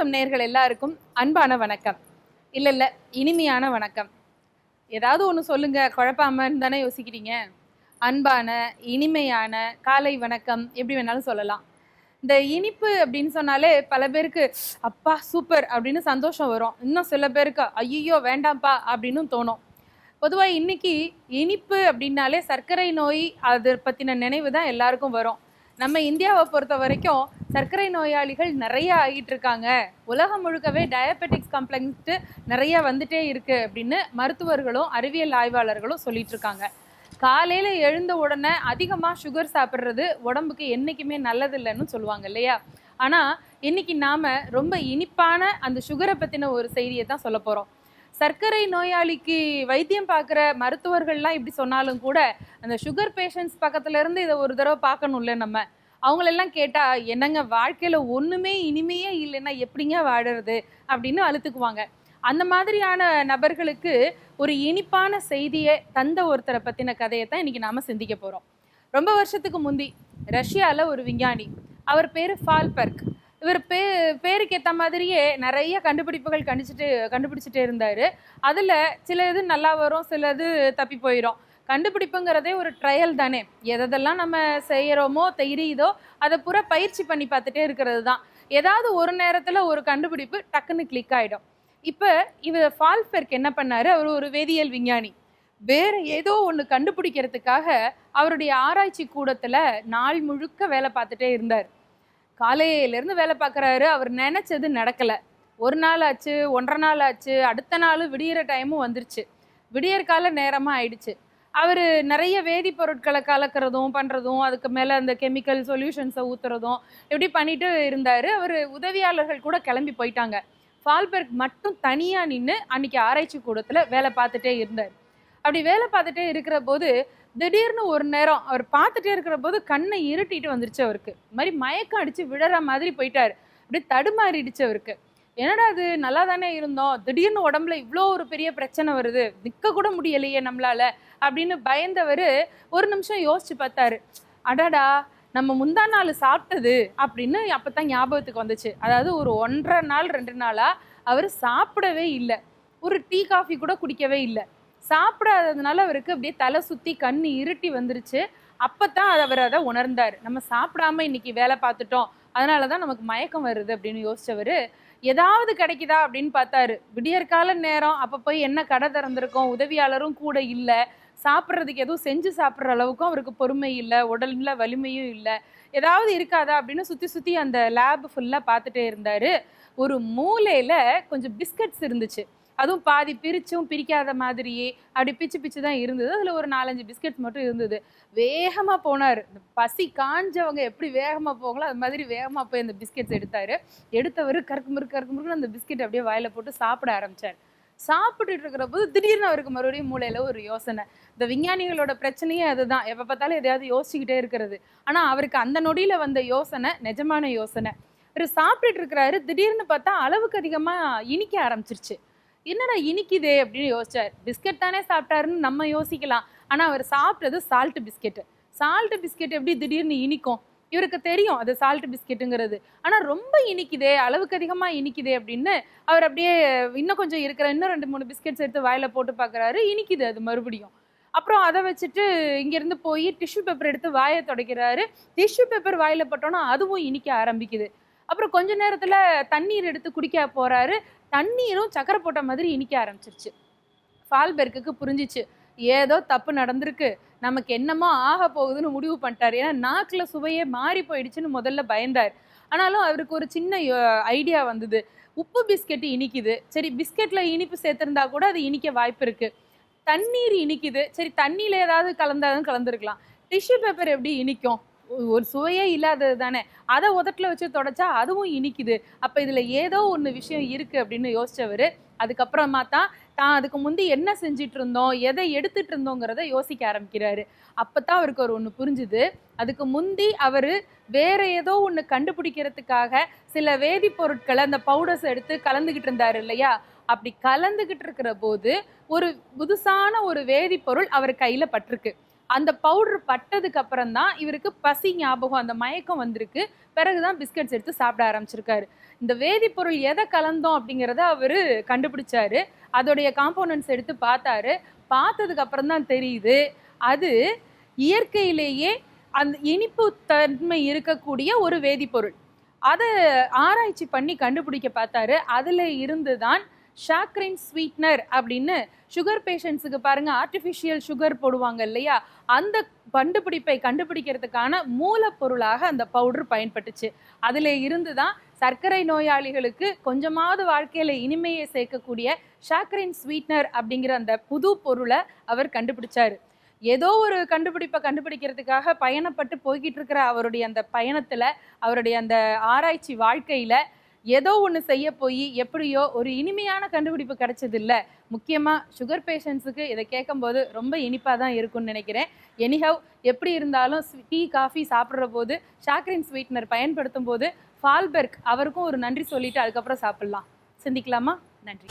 FM நேயர்கள் எல்லாருக்கும் அன்பான வணக்கம். இல்ல இனிமையான வணக்கம். ஏதாவது ஒன்று சொல்லுங்க, குழப்பாமன்னு தானே யோசிக்கிறீங்க. அன்பான இனிமையான காலை வணக்கம் எப்படி வேணாலும் சொல்லலாம். இந்த இனிப்பு அப்படின்னு சொன்னாலே பல பேருக்கு அப்பா சூப்பர் அப்படின்னு சந்தோஷம் வரும். இன்னும் சில பேருக்கு ஐயோ வேண்டாம்ப்பா அப்படின்னு தோணும். பொதுவாக இன்னைக்கு இனிப்பு அப்படின்னாலே சர்க்கரை நோய் அதை பற்றின நினைவு தான் எல்லாருக்கும் வரும். நம்ம இந்தியாவை பொறுத்த வரைக்கும் சர்க்கரை நோயாளிகள் நிறைய ஆகிட்டு இருக்காங்க. உலகம் முழுக்கவே டயபெட்டிக்ஸ் கம்ப்ளைண்ட்டு நிறைய வந்துட்டே இருக்கு அப்படின்னு மருத்துவர்களும் அறிவியல் ஆய்வாளர்களும் சொல்லிட்டு இருக்காங்க. காலையில் எழுந்த உடனே அதிகமாக சுகர் சாப்பிட்றது உடம்புக்கு என்றைக்குமே நல்லதில்லைன்னு சொல்லுவாங்க இல்லையா? ஆனால் இன்னைக்கு நாம் ரொம்ப இனிப்பான அந்த சுகரை பற்றின ஒரு செய்தியை தான் சொல்ல போகிறோம். சர்க்கரை நோயாளிக்கு வைத்தியம் பார்க்குற மருத்துவர்கள்லாம் இப்படி சொன்னாலும் கூட அந்த சுகர் பேஷண்ட்ஸ் பக்கத்துலேருந்து இதை ஒரு தடவை பார்க்கணும்ல. நம்ம அவங்களெல்லாம் கேட்டால் என்னங்க வாழ்க்கையில் ஒன்றுமே இனிமையே இல்லைன்னா எப்படிங்க வாடுறது அப்படின்னு அழுத்துக்குவாங்க. அந்த மாதிரியான நபர்களுக்கு ஒரு இனிப்பான செய்தியை தந்த ஒருத்தரை பற்றின கதையை தான் இன்றைக்கி நாம் சிந்திக்க போகிறோம். ரொம்ப வருஷத்துக்கு முந்தி ரஷ்யாவில் ஒரு விஞ்ஞானி, அவர் பேர் ஃபால்பர்க். இவர் பேருக்கு ஏற்ற மாதிரியே நிறைய கண்டுபிடிப்புகள் கண்டுபிடிச்சிட்டே இருந்தார். அதில் சில இது நல்லா வரும், சில இது தப்பி போயிடும். கண்டுபிடிப்புங்கிறதே ஒரு ட்ரையல் தானே. எதெல்லாம் நம்ம செய்கிறோமோ தெரியுதோ அதை பூரா பயிற்சி பண்ணி பார்த்துட்டே இருக்கிறது தான். ஏதாவது ஒரு நேரத்தில் ஒரு கண்டுபிடிப்பு டக்குன்னு கிளிக் ஆகிடும். இப்போ இவர் ஃபால்பர்க் என்ன பண்ணார், அவர் ஒரு வேதியியல் விஞ்ஞானி. வேறு ஏதோ ஒன்று கண்டுபிடிக்கிறதுக்காக அவருடைய ஆராய்ச்சி கூடத்தில் நாள் முழுக்க வேலை பார்த்துட்டே இருந்தார். காலையிலேருந்து வேலை பார்க்குறாரு. அவர் நினச்சது நடக்கலை. ஒரு நாள் ஆச்சு, 1.5 நாள் ஆச்சு, அடுத்த நாள் விடியிற டைமும் வந்துருச்சு. விடியற்கால நேரமாக ஆயிடுச்சு. அவர் நிறைய வேதிப்பொருட்களை கலக்கிறதும் பண்ணுறதும், அதுக்கு மேலே அந்த கெமிக்கல் சொல்யூஷன்ஸை ஊற்றுறதும் இப்படி பண்ணிட்டு இருந்தார். அவர் உதவியாளர்கள் கூட கிளம்பி போயிட்டாங்க. ஃபால்பர்க் மட்டும் தனியாக நின்று அன்றைக்கி ஆராய்ச்சி கூடத்தில் வேலை பார்த்துட்டே இருந்தார். அப்படி வேலை பார்த்துட்டே இருக்கிற போது திடீர்னு ஒரு நேரம் அவர் பார்த்துட்டே இருக்கிற போது கண்ணை இருட்டிட்டு வந்துருச்சு. அவருக்கு இந்த மாதிரி மயக்கம் அடித்து விழற மாதிரி போயிட்டார். அப்படியே தடுமாறிடுச்சு அவருக்கு. என்னடா அது, நல்லா தானே இருந்தோம், திடீர்னு உடம்புல இவ்வளோ ஒரு பெரிய பிரச்சனை வருது, நிற்க கூட முடியலையே நம்மளால அப்படின்னு பயந்தவர் ஒரு நிமிஷம் யோசிச்சு பார்த்தாரு. அடாடா, நம்ம முந்தா நாள் சாப்பிட்டது அப்படின்னு அப்போ தான் ஞாபகத்துக்கு வந்துச்சு. அதாவது ஒரு 1.5 நாள் 2 நாளாக அவர் சாப்பிடவே இல்லை, ஒரு டீ காஃபி கூட குடிக்கவே இல்லை. சாப்பிடாததுனால அவருக்கு அப்படியே தலை சுற்றி கண் இருட்டி வந்துருச்சு. அப்போ தான் அவர் அதை உணர்ந்தார். நம்ம சாப்பிடாம இன்னைக்கு வேலை பார்த்துட்டோம், அதனால தான் நமக்கு மயக்கம் வருது அப்படின்னு யோசிச்சவர் ஏதாவது கிடைக்குதா அப்படின்னு பார்த்தாரு. விடியற்கால நேரம், அப்போ போய் என்ன கடை திறந்திருக்கோம், உதவியாளரும் கூட இல்லை, சாப்பிட்றதுக்கு எதுவும் செஞ்சு சாப்பிட்ற அளவுக்கும் அவருக்கு பொறுமை இல்லை, உடல்ல வலிமையும் இல்லை. ஏதாவது இருக்காதா அப்படின்னு சுற்றி அந்த லேப் ஃபுல்லாக பார்த்துட்டே இருந்தார். ஒரு மூலையில் கொஞ்சம் பிஸ்கட்ஸ் இருந்துச்சு. அதுவும் பாதி பிரிச்சும் பிரிக்காத மாதிரியே அப்படி பிச்சு தான் இருந்தது. அதில் ஒரு 4-5 பிஸ்கெட்ஸ் மட்டும் இருந்தது. வேகமாக போனார். இந்த பசி காஞ்சவங்க எப்படி வேகமாக போங்களோ அது மாதிரி வேகமாக போய் அந்த பிஸ்கெட்ஸ் எடுத்தார். எடுத்தவர் கருக்கு முறுக்குன்னு அந்த பிஸ்கெட் அப்படியே வாயில் போட்டு சாப்பிட ஆரம்பித்தார். சாப்பிட்டுட்டு இருக்கிற போது திடீர்னு அவருக்கு மறுபடியும் மூளையில் ஒரு யோசனை. இந்த விஞ்ஞானிகளோட பிரச்சனையே அதுதான், எப்போ பார்த்தாலும் எதையாவது யோசிச்சுக்கிட்டே இருக்கிறது. ஆனால் அவருக்கு அந்த நொடியில் வந்த யோசனை நிஜமான யோசனை. அவர் சாப்பிட்டுட்டு இருக்கிறாரு. திடீர்னு பார்த்தா அளவுக்கு அதிகமாக இனிக்க ஆரம்பிச்சிருச்சு. என்னடா இனிக்குதே அப்படின்னு யோசிச்சார். பிஸ்கெட் தானே சாப்பிட்டாருன்னு நம்ம யோசிக்கலாம். ஆனால் அவர் சாப்பிட்டது சால்ட் பிஸ்கெட்டு. சால்ட் பிஸ்கெட் எப்படி திடீர்னு இனிக்கும்? இவருக்கு தெரியும் அது சால்ட் பிஸ்கெட்டுங்கிறது. ஆனால் ரொம்ப இனிக்குதே, அளவுக்கு அதிகமாக இனிக்குதே அப்படின்னு அவர் அப்படியே இன்னும் கொஞ்சம் இருக்கிற இன்னும் 2-3 பிஸ்கெட்ஸ் எடுத்து வாயில் போட்டு பார்க்குறாரு. இனிக்குது அது மறுபடியும். அப்புறம் அதை வச்சுட்டு இங்கேருந்து போய் டிஷ்யூ பேப்பர் எடுத்து வாயை துடைக்கிறாரு. டிஷ்யூ பேப்பர் வாயில் போட்டோன்னா அதுவும் இனிக்க ஆரம்பிக்குது. அப்புறம் கொஞ்ச நேரத்தில் தண்ணீர் எடுத்து குடிக்க போகிறாரு. தண்ணீரும் சக்கரை போட்ட மாதிரி இனிக்க ஆரம்பிச்சிருச்சு. ஃபால்பெர்க்கு புரிஞ்சிச்சு, ஏதோ தப்பு நடந்திருக்கு, நமக்கு என்னமோ ஆக போகுதுன்னு முடிவு பண்ணிட்டார். ஏன்னா நாக்கில் சுவையே மாறி போயிடுச்சுன்னு முதல்ல பயந்தார். ஆனாலும் அவருக்கு ஒரு சின்ன ஐடியா வந்தது. உப்பு பிஸ்கெட்டு இனிக்குது, சரி பிஸ்கெட்டில் இனிப்பு சேர்த்துருந்தா கூட அது இனிக்க வாய்ப்பு இருக்குது. தண்ணீர் இனிக்குது, சரி தண்ணியில் ஏதாவது கலந்தாலும் கலந்துருக்கலாம். டிஷ்யூ பேப்பர் எப்படி இனிக்கும்? ஒரு சுவையே இல்லாதது தானே, அதை உதட்டில் வச்சு தொடச்சா அதுவும் இனிக்குது. அப்போ இதில் ஏதோ ஒன்று விஷயம் இருக்குது அப்படின்னு யோசிச்சவர் அதுக்கப்புறமா தான் அதுக்கு முந்தி என்ன செஞ்சிட்டு இருந்தோம், எதை எடுத்துட்டு இருந்தோங்கிறத யோசிக்க ஆரம்பிக்கிறாரு. அப்போ தான் அவருக்கு ஒரு ஒன்று புரிஞ்சுது. அதுக்கு முந்தி அவர் வேற ஏதோ ஒன்று கண்டுபிடிக்கிறதுக்காக சில வேதிப்பொருட்களை அந்த பவுடர்ஸ் எடுத்து கலந்துக்கிட்டு இருந்தார் இல்லையா? அப்படி கலந்துக்கிட்டு இருக்கிற போது ஒரு புதுசான ஒரு வேதிப்பொருள் அவர் கையில் பட்டிருக்கு. அந்த பவுடர் பட்டதுக்கு அப்புறம் தான் இவருக்கு பசி ஞாபகம், அந்த மயக்கம் வந்திருக்கு. பிறகுதான் பிஸ்கட்ஸ் எடுத்து சாப்பிட ஆரம்பிச்சிருக்காரு. இந்த வேதிப்பொருள் எதை கலந்தோம் அப்படிங்கிறத அவரு கண்டுபிடிச்சாரு. அதோடைய காம்போனன்ட்ஸ் எடுத்து பார்த்தாரு. பார்த்ததுக்கு அப்புறம் தான் தெரியுது அது இயற்கையிலேயே அந்த இனிப்பு தன்மை இருக்கக்கூடிய ஒரு வேதிப்பொருள். அதை ஆராய்ச்சி பண்ணி கண்டுபிடிக்க பார்த்தாரு. அதில் இருந்து தான் ஷாக்ரின் ஸ்வீட்னர் அப்படின்னு சுகர் பேஷண்ட்ஸுக்கு பாருங்க ஆர்டிஃபிஷியல் சுகர் போடுவாங்க இல்லையா, அந்த கண்டுபிடிக்கிறதுக்கான மூலப்பொருளாக அந்த பவுடர் பயன்பட்டுச்சு. அதில் இருந்து தான் சர்க்கரை நோயாளிகளுக்கு கொஞ்சமாவது வாழ்க்கையில் இனிமையை சேர்க்கக்கூடிய ஷாக்ரின் ஸ்வீட்னர் அப்படிங்கிற அந்த புது பொருளை அவர் கண்டுபிடிச்சாரு. ஏதோ ஒரு கண்டுபிடிப்பை கண்டுபிடிக்கிறதுக்காக பயணப்பட்டு போய்கிட்டு இருக்கிற அவருடைய அந்த பயணத்தில், அவருடைய அந்த ஆராய்ச்சி வாழ்க்கையில் ஏதோ ஒன்று செய்ய போய் எப்படியோ ஒரு இனிமையான கண்டுபிடிப்பு கிடைச்சது இல்லை. முக்கியமாக சுகர் பேஷண்ட்ஸுக்கு இதை கேட்கும்போது ரொம்ப இனிப்பாக தான் இருக்கும்னு நினைக்கிறேன். எனிஹவ் எப்படி இருந்தாலும் டீ காஃபி சாப்பிட்ற போது ஷாக்ரின் ஸ்வீட்னர் பயன்படுத்தும் போது ஃபால்பெர்க் அவருக்கும் ஒரு நன்றி சொல்லிட்டு அதுக்கப்புறம் சாப்பிட்லாம். சிந்திக்கலாமா? நன்றி.